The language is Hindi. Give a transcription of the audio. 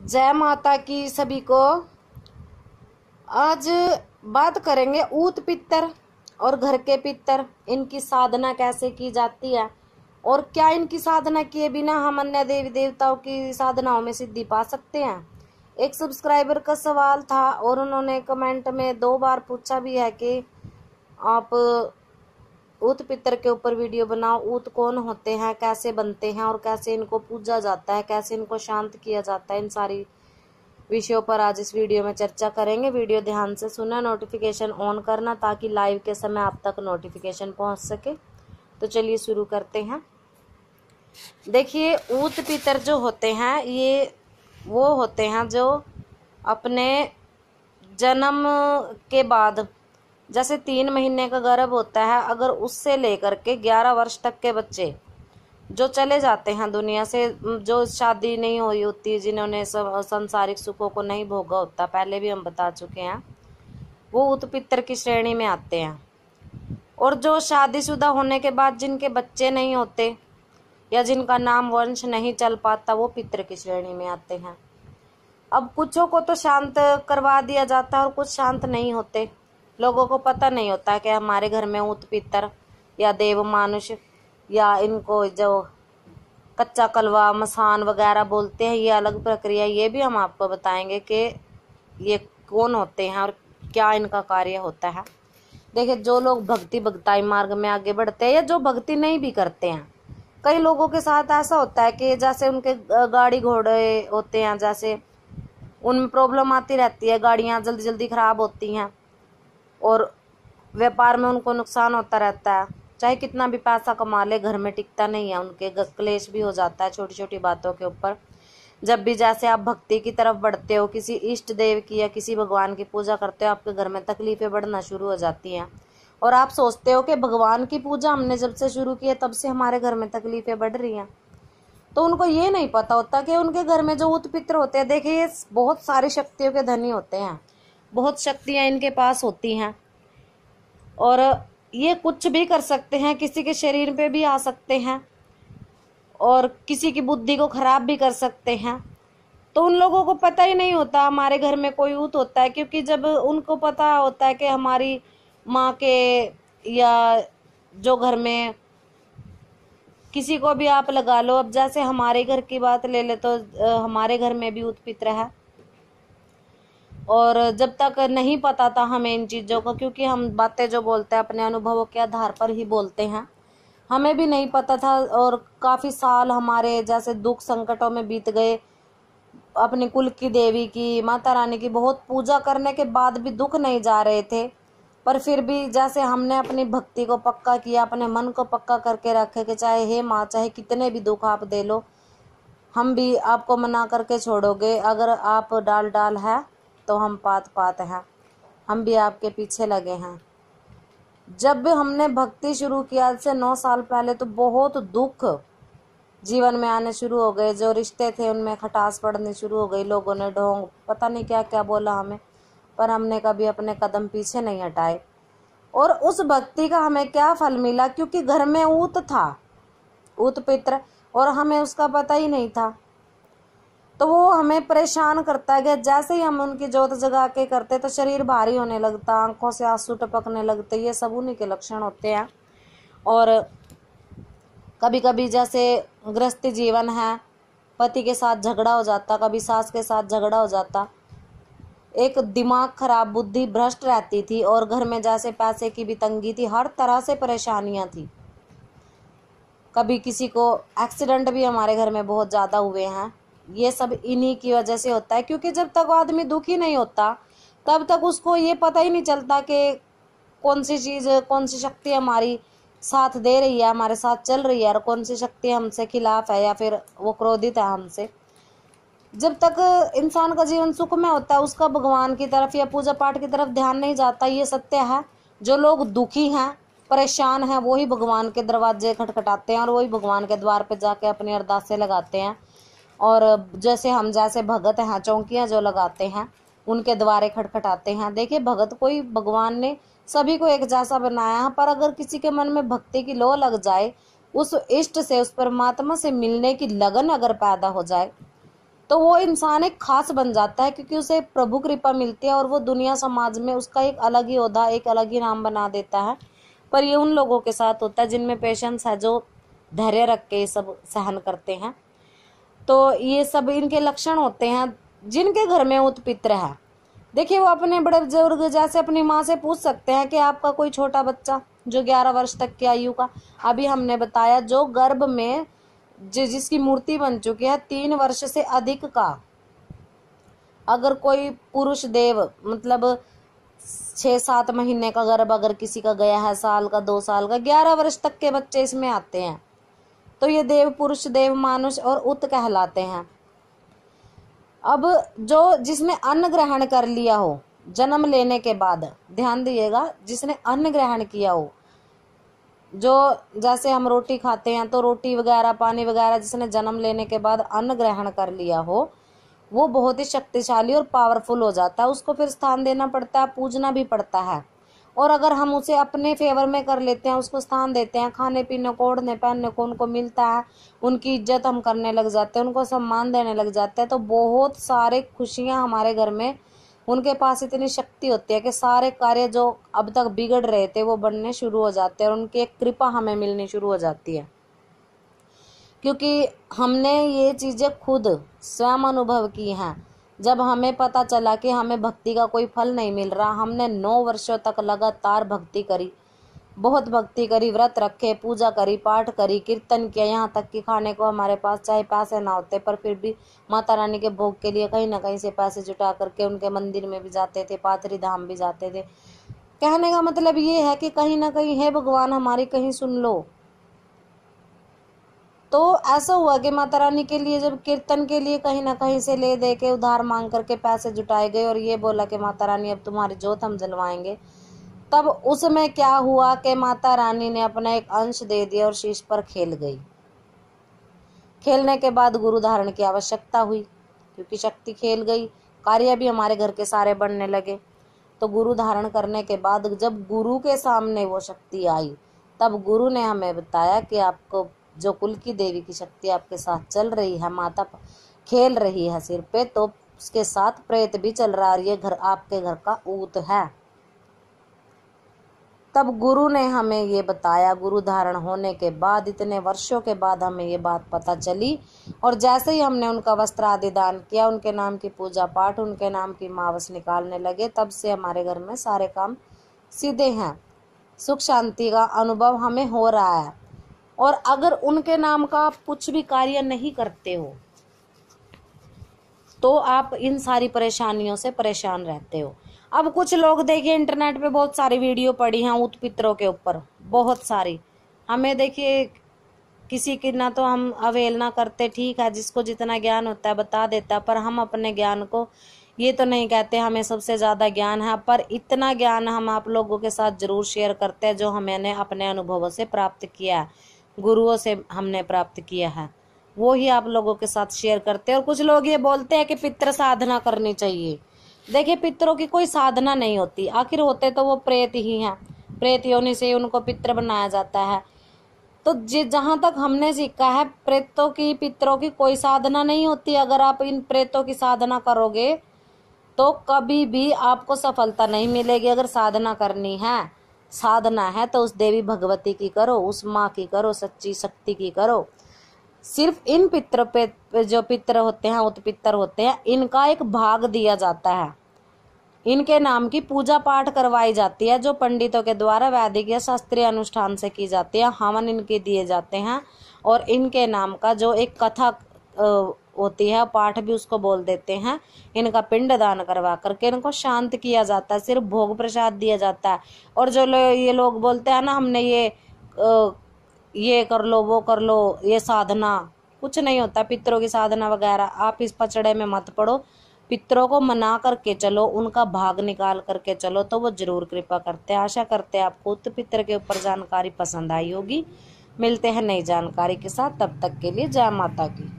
जय माता की सभी को। आज बात करेंगे ऊत पितर और घर के पितर, इनकी साधना कैसे की जाती है और क्या इनकी साधना किए बिना हम अन्य देवी देवताओं की साधनाओं में सिद्धि पा सकते हैं। एक सब्सक्राइबर का सवाल था और उन्होंने कमेंट में 2 बार पूछा भी है कि आप ऊत पितर के ऊपर वीडियो बनाओ। ऊत कौन होते हैं, कैसे बनते हैं और कैसे इनको पूजा जाता है, कैसे इनको शांत किया जाता है, इन सारी विषयों पर आज इस वीडियो में चर्चा करेंगे। वीडियो ध्यान से सुना, नोटिफिकेशन ऑन करना ताकि लाइव के समय आप तक नोटिफिकेशन पहुंच सके। तो चलिए शुरू करते हैं। देखिए, ऊत पितर जो होते हैं ये वो होते हैं जो अपने जन्म के बाद, जैसे 3 महीने का गर्भ होता है, अगर उससे लेकर के 11 वर्ष तक के बच्चे जो चले जाते हैं दुनिया से, जो शादी नहीं हुई होती, जिन्होंने संसारिक सुखों को नहीं भोगा होता, पहले भी हम बता चुके हैं, वो ऊत पितर की श्रेणी में आते हैं। और जो शादीशुदा होने के बाद जिनके बच्चे नहीं होते या जिनका नाम वंश नहीं चल पाता, वो पितर की श्रेणी में आते हैं। अब कुछों को तो शांत करवा दिया जाता है और कुछ शांत नहीं होते। लोगों को पता नहीं होता कि हमारे घर में ऊत पितर या देव मानुष या इनको जो कच्चा कलवा मसान वगैरह बोलते हैं, ये अलग प्रक्रिया, ये भी हम आपको बताएंगे कि ये कौन होते हैं और क्या इनका कार्य होता है। देखिए, जो लोग भक्ति भक्ताई मार्ग में आगे बढ़ते हैं या जो भक्ति नहीं भी करते हैं, कई लोगों के साथ ऐसा होता है कि जैसे उनके गाड़ी घोड़े होते हैं, जैसे उनमें प्रॉब्लम आती रहती है, गाड़ियाँ जल्दी जल्दी खराब होती हैं और व्यापार में उनको नुकसान होता रहता है। चाहे कितना भी पैसा कमा ले, घर में टिकता नहीं है, उनके क्लेश भी हो जाता है छोटी छोटी बातों के ऊपर। जब भी जैसे आप भक्ति की तरफ बढ़ते हो, किसी इष्ट देव की या किसी भगवान की पूजा करते हो, आपके घर में तकलीफें बढ़ना शुरू हो जाती हैं और आप सोचते हो कि भगवान की पूजा हमने जब से शुरू की है तब से हमारे घर में तकलीफें बढ़ रही हैं। तो उनको ये नहीं पता होता कि उनके घर में जो ऊत पितर होते हैं, देखिए ये बहुत सारी शक्तियों के धनी होते हैं, बहुत शक्तियाँ इनके पास होती हैं और ये कुछ भी कर सकते हैं, किसी के शरीर पे भी आ सकते हैं और किसी की बुद्धि को खराब भी कर सकते हैं। तो उन लोगों को पता ही नहीं होता हमारे घर में कोई ऊत होता है, क्योंकि जब उनको पता होता है कि हमारी माँ के या जो घर में किसी को भी आप लगा लो, अब जैसे हमारे घर की बात ले ले तो हमारे घर में भी ऊत पितर है और जब तक नहीं पता था हमें इन चीज़ों को, क्योंकि हम बातें जो बोलते हैं अपने अनुभवों के आधार पर ही बोलते हैं, हमें भी नहीं पता था और काफ़ी साल हमारे जैसे दुख संकटों में बीत गए। अपनी कुल की देवी की, माता रानी की बहुत पूजा करने के बाद भी दुख नहीं जा रहे थे, पर फिर भी जैसे हमने अपनी भक्ति को पक्का किया, अपने मन को पक्का करके रखे कि चाहे हे माँ, चाहे कितने भी दुख आप दे लो, हम भी आपको मना करके छोड़ोगे। अगर आप डाल डाल है तो हम पात पात हैं, हम भी आपके पीछे लगे हैं। जब भी हमने भक्ति शुरू किया आज से 9 साल पहले, तो बहुत दुख जीवन में आने शुरू हो गए। जो रिश्ते थे उनमें खटास पड़नी शुरू हो गई। लोगों ने ढोंग पता नहीं क्या क्या बोला हमें, पर हमने कभी अपने कदम पीछे नहीं हटाए। और उस भक्ति का हमें क्या फल मिला, क्योंकि घर में ऊत था, ऊत पितर, और हमें उसका पता ही नहीं था। तो वो हमें परेशान करता गया। जैसे ही हम उनकी जोत जगा के करते तो शरीर भारी होने लगता, आंखों से आंसू टपकने लगते, ये सब उन्हीं के लक्षण होते हैं। और कभी कभी जैसे गृहस्थी जीवन है, पति के साथ झगड़ा हो जाता, कभी सास के साथ झगड़ा हो जाता, एक दिमाग खराब, बुद्धि भ्रष्ट रहती थी और घर में जैसे पैसे की भी तंगी थी, हर तरह से परेशानियां थी। कभी किसी को एक्सीडेंट भी हमारे घर में बहुत ज़्यादा हुए हैं। ये सब इन्हीं की वजह से होता है, क्योंकि जब तक आदमी दुखी नहीं होता तब तक उसको ये पता ही नहीं चलता कि कौन सी चीज़, कौन सी शक्ति हमारी साथ दे रही है, हमारे साथ चल रही है, और कौन सी शक्ति हमसे खिलाफ है या फिर वो क्रोधित है हमसे। जब तक इंसान का जीवन सुख में होता है, उसका भगवान की तरफ या पूजा पाठ की तरफ ध्यान नहीं जाता। ये सत्य है। जो लोग दुखी हैं, परेशान हैं, वही भगवान के दरवाजे खटखटाते हैं और वही भगवान के द्वार पे जाके अपनी अरदासें लगाते हैं। और जैसे हम जैसे भगत हैं, चौकियाँ जो लगाते हैं, उनके द्वारे खटखटाते हैं। देखिए, भगत कोई, भगवान ने सभी को एक जैसा बनाया है, पर अगर किसी के मन में भक्ति की लौ लग जाए, उस इष्ट से, उस परमात्मा से मिलने की लगन अगर पैदा हो जाए, तो वो इंसान एक खास बन जाता है, क्योंकि उसे प्रभु कृपा मिलती है और वो दुनिया समाज में उसका एक अलग ही ओहदा, एक अलग ही नाम बना देता है। पर ये उन लोगों के साथ होता है जिनमें पेशेंस है, जो धैर्य रख के ये सब सहन करते हैं। तो ये सब इनके लक्षण होते हैं जिनके घर में ऊत पित्र है। देखिए, वो अपने बड़े बुजुर्ग जैसे अपनी माँ से पूछ सकते हैं कि आपका कोई छोटा बच्चा जो 11 वर्ष तक की आयु का, अभी हमने बताया, जो गर्भ में जिसकी मूर्ति बन चुकी है 3 वर्ष से अधिक का, अगर कोई पुरुष देव मतलब 6-7 महीने का गर्भ अगर किसी का गया है, साल का, 2 साल का, 11 वर्ष तक के बच्चे इसमें आते हैं, तो ये देव पुरुष, देव मानुष और उत कहलाते हैं। अब जो जिसने अन्न ग्रहण कर लिया हो जन्म लेने के बाद, ध्यान दिएगा, जिसने अन्न ग्रहण किया हो, जो जैसे हम रोटी खाते हैं तो रोटी वगैरह, पानी वगैरह, जिसने जन्म लेने के बाद अन्न ग्रहण कर लिया हो, वो बहुत ही शक्तिशाली और पावरफुल हो जाता है। उसको फिर स्थान देना पड़ता है, पूजना भी पड़ता है। और अगर हम उसे अपने फेवर में कर लेते हैं, उसको स्थान देते हैं, खाने पीने को, ओढ़ने पहनने को उनको मिलता है, उनकी इज्जत हम करने लग जाते हैं, उनको सम्मान देने लग जाते हैं, तो बहुत सारे खुशियां हमारे घर में, उनके पास इतनी शक्ति होती है कि सारे कार्य जो अब तक बिगड़ रहे थे वो बनने शुरू हो जाते हैं और उनकी एक कृपा हमें मिलनी शुरू हो जाती है। क्योंकि हमने ये चीजें खुद स्वयं अनुभव की हैं। जब हमें पता चला कि हमें भक्ति का कोई फल नहीं मिल रहा, हमने 9 वर्षों तक लगातार भक्ति करी, बहुत भक्ति करी, व्रत रखे, पूजा करी, पाठ करी, कीर्तन किया, यहाँ तक कि खाने को हमारे पास चाहे पैसे ना होते पर फिर भी माता रानी के भोग के लिए कहीं ना कहीं से पैसे जुटा करके उनके मंदिर में भी जाते थे, पाथरी धाम भी जाते थे। कहने का मतलब ये है कि कहीं ना कहीं, हे भगवान हमारी कहीं सुन लो। तो ऐसा हुआ कि माता रानी के लिए जब कीर्तन के लिए कहीं ना कहीं से ले दे के उधार मांग करके पैसे जुटाए गए और ये बोला कि माता रानी अब तुम्हारी जोत हम जलवाएंगे, तब उसमें क्या हुआ कि माता रानी ने अपना एक अंश दे दिया और शीश पर खेल गई। खेलने के बाद गुरु धारण की आवश्यकता हुई, क्योंकि शक्ति खेल गई, कार्य भी हमारे घर के सारे बनने लगे। तो गुरु धारण करने के बाद जब गुरु के सामने वो शक्ति आई, तब गुरु ने हमें बताया कि आपको जो कुल की देवी की शक्ति आपके साथ चल रही है, माता खेल रही है सिर पे, तो उसके साथ प्रेत भी चल रहा है और ये घर आपके घर का ऊत है। तब गुरु ने हमें ये बताया। गुरु धारण होने के बाद इतने वर्षों के बाद हमें ये बात पता चली, और जैसे ही हमने उनका वस्त्र आदि दान किया, उनके नाम की पूजा पाठ, उनके नाम की मावस निकालने लगे, तब से हमारे घर में सारे काम सीधे हैं, सुख शांति का अनुभव हमें हो रहा है। और अगर उनके नाम का आप कुछ भी कार्य नहीं करते हो तो आप इन सारी परेशानियों से परेशान रहते हो। अब कुछ लोग देखिए, इंटरनेट पे बहुत सारी वीडियो पड़ी हैं ऊत पितरों के ऊपर, बहुत सारी। हमें देखिए, किसी की ना तो हम अवहेलना करते, ठीक है, जिसको जितना ज्ञान होता है बता देता, पर हम अपने ज्ञान को ये तो नहीं कहते हमें सबसे ज्यादा ज्ञान है, पर इतना ज्ञान हम आप लोगों के साथ जरूर शेयर करते हैं जो हमने अपने अनुभवों से प्राप्त किया है, गुरुओं से हमने प्राप्त किया है, वो ही आप लोगों के साथ शेयर करते हैं। और कुछ लोग ये बोलते हैं कि पितृ साधना करनी चाहिए। देखिए, पितरों की कोई साधना नहीं होती, आखिर होते तो वो प्रेत ही हैं, प्रेत योनि से उनको पितृ बनाया जाता है। तो जहां तक हमने सीखा है, प्रेतों की, पितरों की कोई साधना नहीं होती। अगर आप इन प्रेतों की साधना करोगे तो कभी भी आपको सफलता नहीं मिलेगी। अगर साधना करनी है, साधना है, तो उस देवी भगवती की करो, उस माँ की करो, सच्ची शक्ति की करो। सिर्फ इन पितरों पे जो पितर होते हैं, उत पितर होते हैं, इनका एक भाग दिया जाता है, इनके नाम की पूजा पाठ करवाई जाती है, जो पंडितों के द्वारा वैदिक या शास्त्रीय अनुष्ठान से की जाती है। हवन इनके दिए जाते हैं और इनके नाम का जो एक कथा होती है, पाठ भी उसको बोल देते हैं, इनका पिंड दान करवा करके इनको शांत किया जाता है, सिर्फ भोग प्रसाद दिया जाता है। और जो ये लोग बोलते हैं ना, हमने ये कर लो, वो कर लो, ये साधना, कुछ नहीं होता पितरों की साधना वगैरह। आप इस पचड़े में मत पड़ो, पितरों को मना करके चलो, उनका भाग निकाल करके चलो, तो वो जरूर कृपा करते हैं। आशा करते हैं आपको उत पितर के ऊपर जानकारी पसंद आई होगी। मिलते हैं नई जानकारी के साथ, तब तक के लिए जय माता की।